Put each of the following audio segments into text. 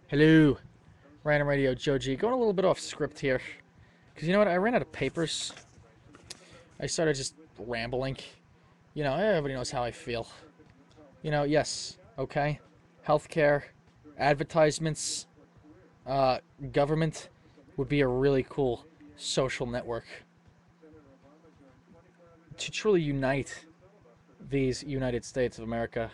Hello, Random Radio Joe G. Going a little bit off script here. Because you know what? I ran out of papers. I started just rambling. Everybody knows how I feel. Yes, okay. Healthcare, advertisements, government would be a really cool social network to truly unite these United States of America.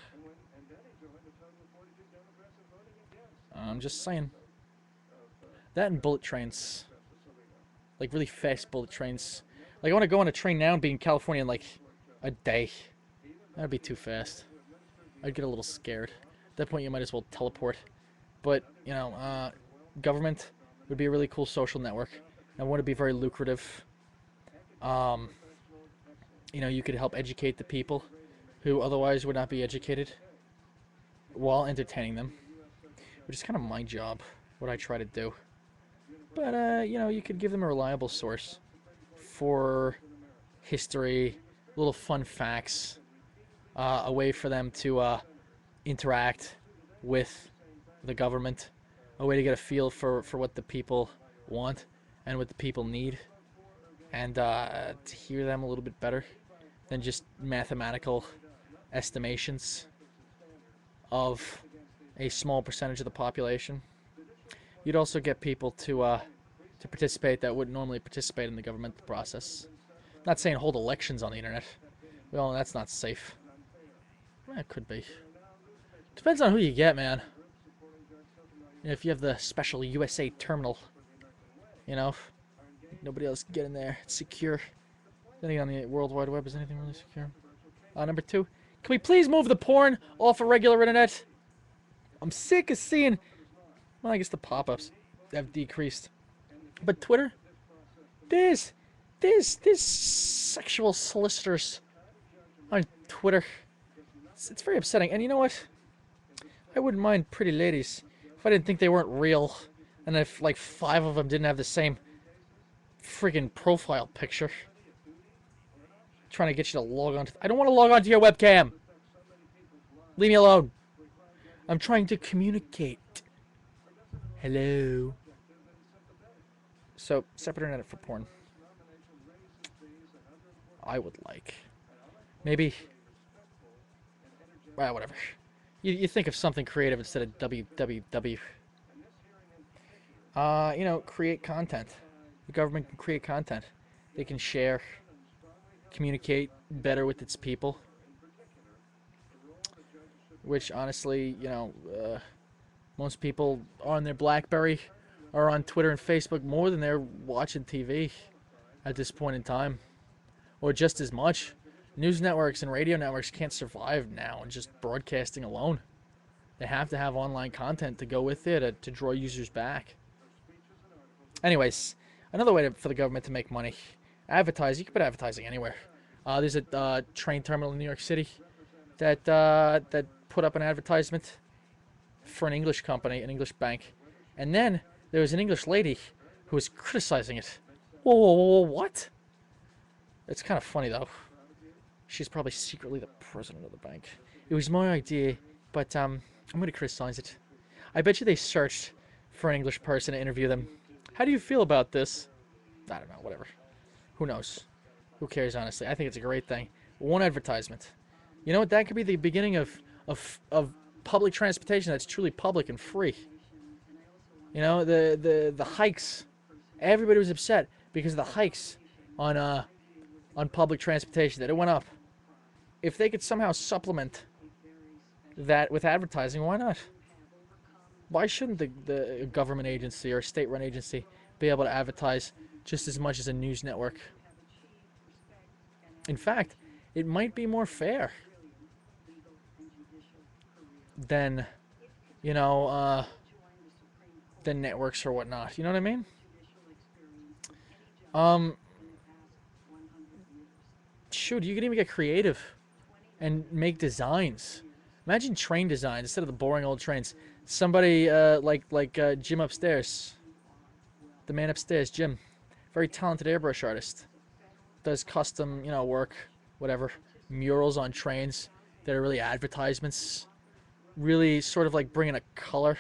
I'm just saying. That and bullet trains. Like really fast bullet trains. Like I want to go on a train now and be in California in like a day. That'd be too fast. I'd get a little scared. At that point, you might as well teleport. But government would be a really cool social network, and would be very lucrative. Um, you could help educate the people who otherwise would not be educated while entertaining them, which is kind of my job, what I try to do. But you could give them a reliable source for history, little fun facts, a way for them to interact with the government, a way to get a feel for what the people want and what the people need, and to hear them a little bit better than just mathematical estimations of a small percentage of the population. You'd also get people to participate that wouldn't normally participate in the governmental process. I'm not saying hold elections on the internet. Well, that's not safe. It could be. Depends on who you get, man. If you have the special USA terminal, nobody else can get in there. It's secure. Anything on the World Wide Web is anything really secure? Number 2, can we please move the porn off a regular internet? I'm sick of seeing. Well, I guess the pop-ups have decreased, but Twitter, there's sexual solicitors on Twitter. It's very upsetting. And you know what? I wouldn't mind pretty ladies if I didn't think they weren't real, and if like 5 of them didn't have the same friggin' profile picture. Trying to get you to log on. I don't want to log on to your webcam. Leave me alone. I'm trying to communicate. Hello. So, separate internet for porn. I would like. Maybe. Well, whatever. You think of something creative instead of www. Create content. The government can create content. They can share, communicate better with its people. Which, honestly, most people on their BlackBerry are on Twitter and Facebook more than they're watching TV at this point in time. Or just as much. News networks and radio networks can't survive now on just broadcasting alone. They have to have online content to go with it to draw users back. Anyways, another way for the government to make money. Advertise. You can put advertising anywhere. There's a train terminal in New York City that put up an advertisement for an English company, an English bank. And then there was an English lady who was criticizing it. Whoa, whoa, whoa, what? It's kind of funny, though. She's probably secretly the president of the bank. It was my idea, but I'm going to criticize it. I bet you they searched for an English person to interview them. How do you feel about this? I don't know, whatever. Who knows? Who cares, honestly? I think it's a great thing. One advertisement. You know what? That could be the beginning of public transportation that's truly public and free. The hikes. Everybody was upset because of the hikes on public transportation, that it went up. If they could somehow supplement that with advertising, why not? Why shouldn't the government agency or state-run agency be able to advertise just as much as a news network? In fact, it might be more fair than, than networks or whatnot. You know what I mean? Shoot, you could even get creative and make designs. Imagine train designs instead of the boring old trains. Somebody like Jim upstairs, the man upstairs, Jim, very talented airbrush artist, does custom, work, whatever, murals on trains that are really advertisements, really sort of like bringing a color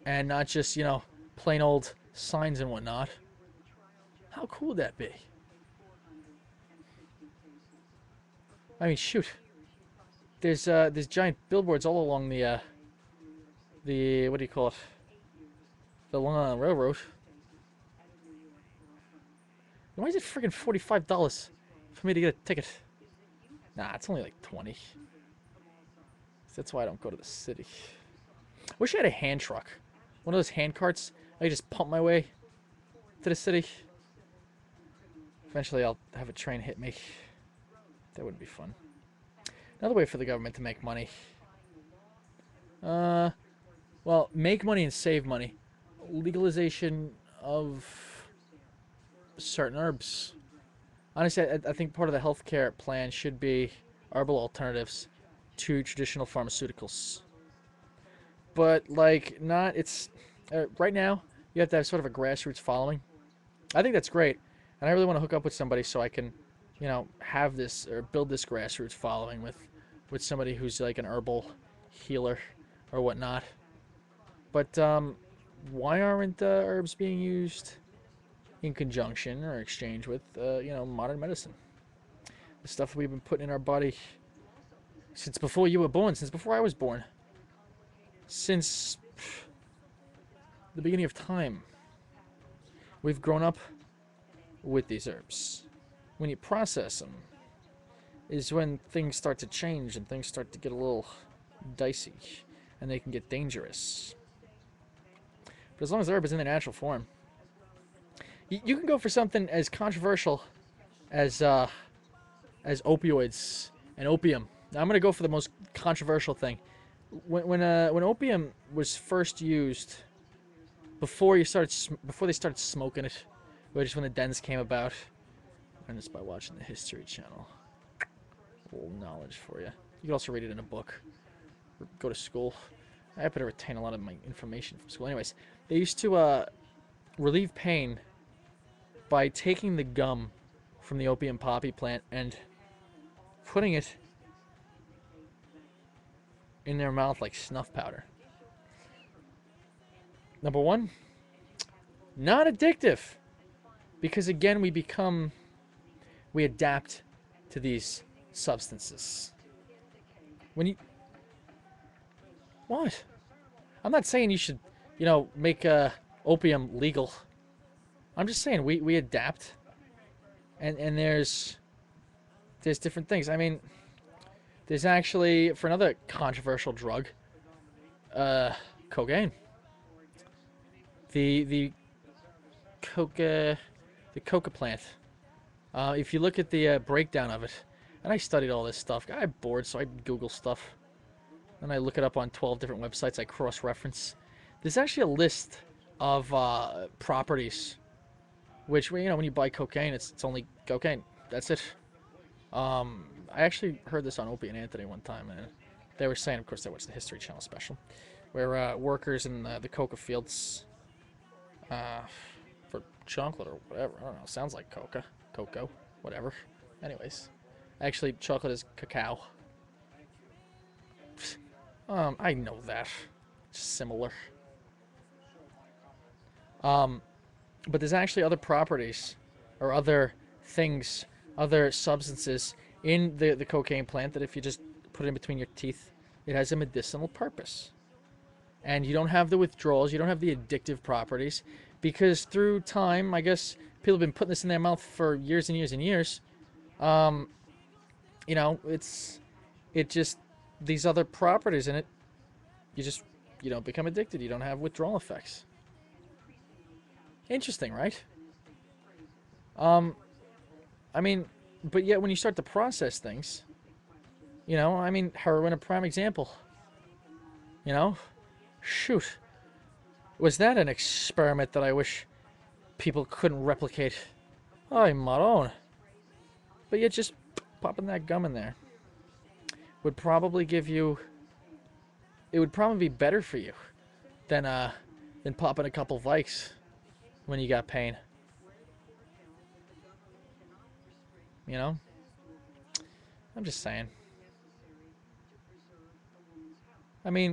and not just, you know, plain old signs and whatnot. How cool would that be? I mean, shoot. There's giant billboards all along the what do you call it? The Long Island Railroad. Why is it freaking $45 for me to get a ticket? Nah, it's only like 20. That's why I don't go to the city. Wish I had a hand truck. One of those hand carts. I could just pump my way to the city. Eventually I'll have a train hit me. That wouldn't be fun. Another way for the government to make money. Well, make money and save money. Legalization of certain herbs. Honestly, I think part of the healthcare plan should be herbal alternatives to traditional pharmaceuticals. But, like, not, it's, right now, you have to have sort of a grassroots following. I think that's great. And I really want to hook up with somebody so I can, you know, have this, or build this grassroots following with somebody who's like an herbal healer or whatnot. But, why aren't herbs being used in conjunction or exchange with, you know, modern medicine? The stuff we've been putting in our body since before you were born, since before I was born, since the beginning of time. We've grown up with these herbs. When you process them, is when things start to change and things start to get a little dicey, and they can get dangerous. But as long as the herb is in their natural form, you can go for something as controversial as opioids and opium. Now, I'm gonna go for the most controversial thing. When opium was first used, before they started smoking it, which is when the dens came about. I learned this by watching the History Channel. A little knowledge for you. You can also read it in a book. Or go to school. I happen to retain a lot of my information from school. Anyways, they used to relieve pain by taking the gum from the opium poppy plant and putting it in their mouth like snuff powder. Number one, not addictive. Because again, we adapt to these substances. What? I'm not saying you should, you know, make opium legal. I'm just saying we adapt, and there's different things. I mean, there's actually, for another controversial drug, cocaine. The coca plant. If you look at the breakdown of it, and I studied all this stuff. I'm bored, so I Google stuff. And I look it up on 12 different websites. I cross-reference. There's actually a list of properties, which, you know, when you buy cocaine, it's only cocaine. That's it. I actually heard this on Opie and Anthony one time, and they were saying, of course, they watched the History Channel special, where workers in the coca fields, for chocolate or whatever, I don't know, sounds like cocoa, whatever. Anyways, actually, chocolate is cacao. I know that. It's similar. But there's actually other properties, or other things, other substances in the cocaine plant that if you just put it in between your teeth, it has a medicinal purpose. And you don't have the withdrawals, you don't have the addictive properties, because through time, I guess, people have been putting this in their mouth for years and years and years. You know, it just, these other properties in it, you don't become addicted, you don't have withdrawal effects. Interesting, right? I mean, but yet when you start to process things, you know, I mean, heroin, a prime example. You know? Shoot. Was that an experiment that I wish people couldn't replicate? Ay, maron. But yet just popping that gum in there would probably give you, it would probably be better for you than popping a couple Vikes when you got pain. You know? I'm just saying. I mean,